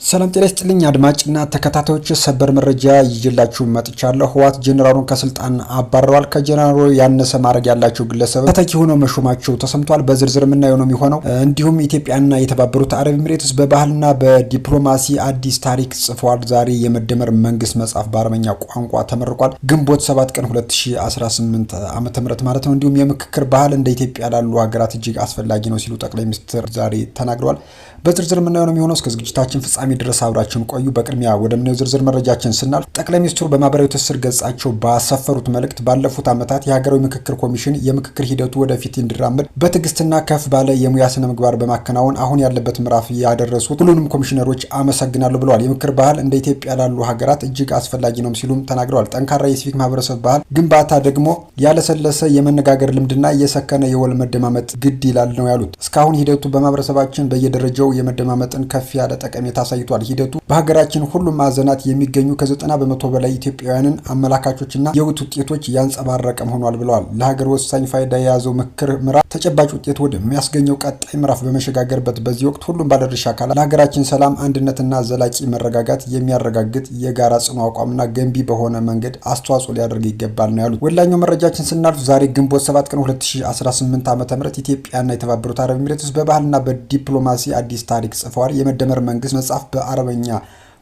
ሰላም ጤና ይስጥልኝ አድማጭና ተከታታዮች ሰበር መረጃ ይዤላችሁ መጥቻለሁ። ህወሓት ጄኔራሉን ከስልጣን አባረዋል። ከጄኔራሉ ያነሰ ማዕረግ ያላቸው ግለሰብ ተተኪ ሆነው መሾማቸው ተሰምቷል። በዝርዝር የምናየው ነው የሚሆነው። እንዲሁም ኢትዮጵያና የተባበሩት አረብ ኤሚሬትስ በባህልና በዲፕሎማሲ አዲስ ታሪክ ጽፈዋል። ዛሬ የመደመር መንግስት መጽሐፍ በአረበኛ ቋንቋ ተመርቋል። ግንቦት 7 ቀን 2018 ዓ.ም ማለት ነው። እንዲሁም የምክክር ባህል እንደ ኢትዮጵያ ላሉ ሀገራት እጅግ አስፈላጊ ነው ሲሉ ጠቅላይ ሚኒስትር ዛሬ ተናግረዋል። በዝርዝር የምናየው ነው የሚሆነው። እስከ ዝግጅታችን ፍጻሜ ድረስ አብራችሁን ቆዩ። በቅድሚያ ወደምናየው ዝርዝር መረጃችን ስናልፍ ጠቅላይ ሚኒስትሩ በማህበራዊ ትስስር ገጻቸው ባሰፈሩት መልእክት ባለፉት ዓመታት የሀገራዊ ምክክር ኮሚሽን የምክክር ሂደቱ ወደፊት እንዲራመድ በትዕግስትና ከፍ ባለ የሙያ ስነ ምግባር በማከናወን አሁን ያለበት ምዕራፍ ያደረሱት ሁሉንም ኮሚሽነሮች አመሰግናለሁ ብለዋል። የምክክር ባህል እንደ ኢትዮጵያ ላሉ ሀገራት እጅግ አስፈላጊ ነው ሲሉም ተናግረዋል። ጠንካራ የሲቪክ ማህበረሰብ ባህል ግንባታ ደግሞ ያለሰለሰ የመነጋገር ልምድና የሰከነ የወል መደማመጥ ግድ ይላል ነው ያሉት። እስካሁን ሂደቱ በማህበረሰባችን በየደረጃው የመደማመጥን ከፍ ያለ ጠቀሜታ አሳይቷል። ሂደቱ በሀገራችን ሁሉም ማዕዘናት የሚገኙ ከ90 በመቶ በላይ ኢትዮጵያውያንን አመላካቾችና የውት ውጤቶች ያንጸባረቀም ሆኗል ብለዋል። ለሀገር ወሳኝ ፋይዳ የያዘው ምክክር ምዕራፍ ተጨባጭ ውጤት ወደሚያስገኘው ቀጣይ ምዕራፍ በመሸጋገርበት በዚህ ወቅት ሁሉም ባለድርሻ አካላት ለሀገራችን ሰላም፣ አንድነትና ዘላቂ መረጋጋት የሚያረጋግጥ የጋራ ጽኑ አቋምና ገንቢ በሆነ መንገድ አስተዋጽኦ ሊያደርግ ይገባል ነው ያሉት። ወላኛው መረጃችን ስናልፍ ዛሬ ግንቦት 7 ቀን 2018 ዓ.ም ኢትዮጵያና የተባበሩት አረብ ኤሚሬትስ በባህልና በዲፕሎማሲ አዲስ ታሪክ ጽፈዋል። የመደመር መንግስት መጽሐፍ በአረበኛ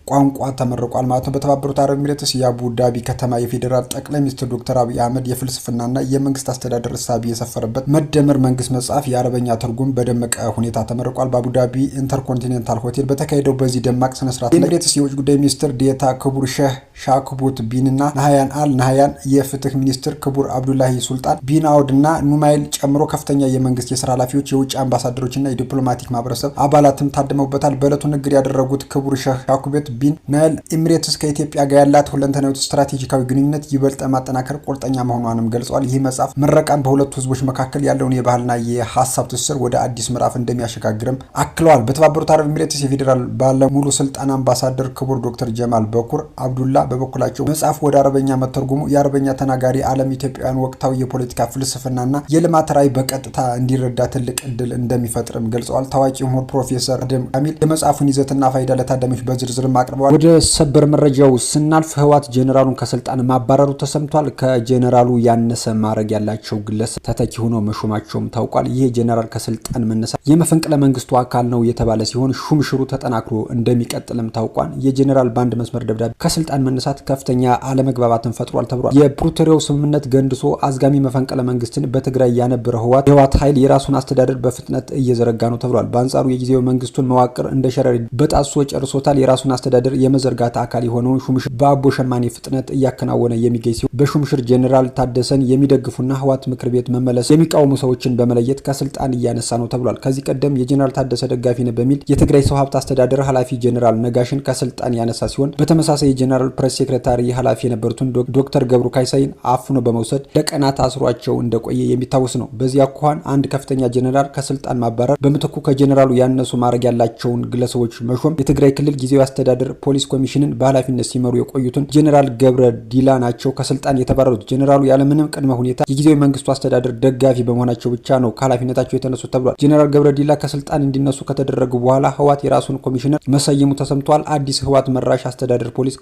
ቋንቋ ተመርቋል ማለት ነው። በተባበሩት አረብ ኤሚሬትስ የአቡ ዳቢ ከተማ የፌዴራል ጠቅላይ ሚኒስትር ዶክተር አብይ አህመድ የፍልስፍናና የመንግስት አስተዳደር እሳቤ የሰፈረበት መደመር መንግስት መጽሐፍ የአረበኛ ትርጉም በደመቀ ሁኔታ ተመርቋል። በአቡ ዳቢ ኢንተርኮንቲኔንታል ሆቴል በተካሄደው በዚህ ደማቅ ስነስርዓት የኤሚሬትስ የውጭ ጉዳይ ሚኒስትር ዴታ ክቡር ሼህ ሻክቡት ቢንና ናህያን አል ናህያን፣ የፍትህ ሚኒስትር ክቡር አብዱላሂ ሱልጣን ቢን አውድና ኑማይል ጨምሮ ከፍተኛ የመንግስት የስራ ኃላፊዎች፣ የውጭ አምባሳደሮችና የዲፕሎማቲክ ማህበረሰብ አባላትም ታድመውበታል። በዕለቱ ንግግር ያደረጉት ክቡር ሼህ ሻክቡት ቢን ናይል ኤሚሬትስ ከኢትዮጵያ ጋር ያላት ሁለንተናዊ ስትራቴጂካዊ ግንኙነት ይበልጥ ማጠናከር ቁርጠኛ መሆኗንም ገልጸዋል። ይህ መጽሐፍ ምረቃን በሁለቱ ህዝቦች መካከል ያለውን የባህልና የሀሳብ ትስስር ወደ አዲስ ምዕራፍ እንደሚያሸጋግርም አክለዋል። በተባበሩት አረብ ኤሚሬትስ የፌዴራል ባለሙሉ ስልጣን አምባሳደር ክቡር ዶክተር ጀማል በኩር አብዱላ በበኩላቸው መጽሐፉ ወደ አረበኛ መተርጉሙ የአረበኛ ተናጋሪ ዓለም ኢትዮጵያውያን ወቅታዊ የፖለቲካ ፍልስፍናና የልማት ራዕይ በቀጥታ እንዲረዳ ትልቅ እድል እንደሚፈጥርም ገልጸዋል። ታዋቂ ምሁር ፕሮፌሰር አደም ካሚል የመጽሐፉን ይዘትና ፋይዳ ለታዳሚዎች በዝርዝርም አቅርበዋል። ወደ ሰበር መረጃው ስናልፍ ህወሓት ጄኔራሉን ከስልጣን ማባረሩ ተሰምቷል። ከጄኔራሉ ያነሰ ማዕረግ ያላቸው ግለሰብ ተተኪ ሆነው መሾማቸውም ታውቋል። ይህ ጄኔራል ከስልጣን መነሳት የመፈንቅለ መንግስቱ አካል ነው የተባለ ሲሆን ሹምሽሩ ተጠናክሮ እንደሚቀጥልም ታውቋል። የጄኔራል ባንድ መስመር ደብዳቤ ከስልጣን መነሳት ከፍተኛ አለመግባባትን ፈጥሯል ተብሏል። የፕሪቶሪያው ስምምነት ገንድሶ አዝጋሚ መፈንቅለ መንግስትን በትግራይ ያነበረ የህወሓት ኃይል የራሱን አስተዳደር በፍጥነት እየዘረጋ ነው ተብሏል። በአንጻሩ የጊዜው መንግስቱን መዋቅር እንደ ሸረሪ በጣሶ ጨርሶታል። የራሱን አስተዳደር የመዘርጋት አካል የሆነውን ሹምሽር በአቦ ሸማኔ ፍጥነት እያከናወነ የሚገኝ ሲሆን በሹምሽር ጄኔራል ታደሰን የሚደግፉና ህወሓት ምክር ቤት መመለስ የሚቃወሙ ሰዎችን በመለየት ከስልጣን እያነሳ ነው ተብሏል። ከዚህ ቀደም የጄኔራል ታደሰ ደጋፊ ነው በሚል የትግራይ ሰው ሀብት አስተዳደር ኃላፊ ጄኔራል ነጋሽን ከስልጣን ያነሳ ሲሆን በተመሳሳይ የጄኔራል ፕሬስ ሴክሬታሪ ኃላፊ የነበሩትን ዶክተር ገብሩ ካይሳይን አፍኖ በመውሰድ ለቀናት አስሯቸው እንደቆየ የሚታወስ ነው። በዚህ አኳኋን አንድ ከፍተኛ ጄኔራል ከስልጣን ማባረር፣ በምትኩ ከጄኔራሉ ያነሱ ማዕረግ ያላቸውን ግለሰቦች መሾም የትግራይ ክልል ጊዜያዊ አስተዳደር ፖሊስ ኮሚሽንን በኃላፊነት ሲመሩ የቆዩትን ጄኔራል ገብረ ዲላ ናቸው ከስልጣን የተባረሩት። ጄኔራሉ ያለምንም ቅድመ ሁኔታ የጊዜያዊ መንግስቱ አስተዳደር ደጋፊ በመሆናቸው ብቻ ነው ከኃላፊነታቸው የተነሱት ተብሏል። ጄኔራል ገብረ ዲላ ከስልጣን እንዲነሱ ከተደረጉ በኋላ ህወሓት የራሱን ኮሚሽነር መሰየሙ ተሰምቷል። አዲስ ህወሓት መራሽ አስተዳደር ፖሊስ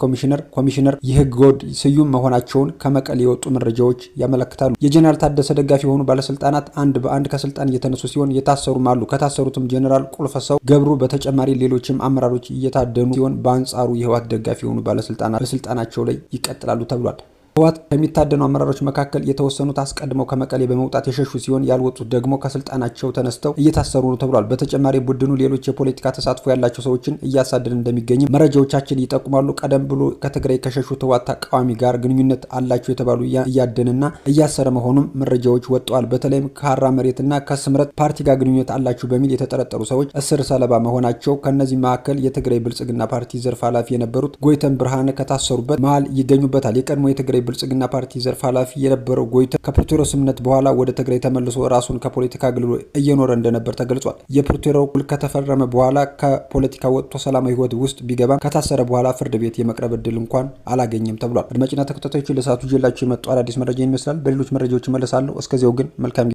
ኮሚሽነር የህገወጥ ስዩም መሆናቸውን ከመቀሌ የወጡ መረጃዎች ያመለክታሉ። የጄኔራል ታደሰ ደጋፊ የሆኑ ባለስልጣናት አንድ በአንድ ከስልጣን እየተነሱ ሲሆን የታሰሩም አሉ። ከታሰሩትም ጄኔራል ቁልፈሰው ገብሩ በተጨማሪ ሌሎችም አመራሮች እየታደኑ ሲሆን በአንጻሩ የህወሓት ደጋፊ የሆኑ ባለስልጣናት በስልጣናቸው ላይ ይቀጥላሉ ተብሏል። ህወሓት ከሚታደኑ አመራሮች መካከል የተወሰኑት አስቀድመው ከመቀሌ በመውጣት የሸሹ ሲሆን ያልወጡት ደግሞ ከስልጣናቸው ተነስተው እየታሰሩ ነው ተብሏል። በተጨማሪ ቡድኑ ሌሎች የፖለቲካ ተሳትፎ ያላቸው ሰዎችን እያሳደደ እንደሚገኝ መረጃዎቻችን ይጠቁማሉ። ቀደም ብሎ ከትግራይ ከሸሹት ህወሓት ተቃዋሚ ጋር ግንኙነት አላቸው የተባሉ እያደነና እያሰረ መሆኑም መረጃዎች ወጥተዋል። በተለይም ከሀራ መሬትና ከስምረት ፓርቲ ጋር ግንኙነት አላቸው በሚል የተጠረጠሩ ሰዎች እስር ሰለባ መሆናቸው፣ ከነዚህ መካከል የትግራይ ብልጽግና ፓርቲ ዘርፍ ኃላፊ የነበሩት ጎይተን ብርሃነ ከታሰሩበት መሃል ይገኙበታል። የቀድሞ የትግራይ ብልጽግና ፓርቲ ዘርፍ ኃላፊ የነበረው ጎይተን ከፕሪቶሪያው ስምምነት በኋላ ወደ ትግራይ ተመልሶ ራሱን ከፖለቲካ አገልግሎት እየኖረ እንደነበር ተገልጿል። የፕሪቶሪያው ውል ከተፈረመ በኋላ ከፖለቲካ ወጥቶ ሰላማዊ ህይወት ውስጥ ቢገባም ከታሰረ በኋላ ፍርድ ቤት የመቅረብ እድል እንኳን አላገኘም ተብሏል። አድማጭና ተከታታዮች ለሰዓቱ ይዤላችሁ የመጣው አዳዲስ መረጃ ይመስላል። በሌሎች መረጃዎች እመለሳለሁ። እስከዚያው ግን መልካም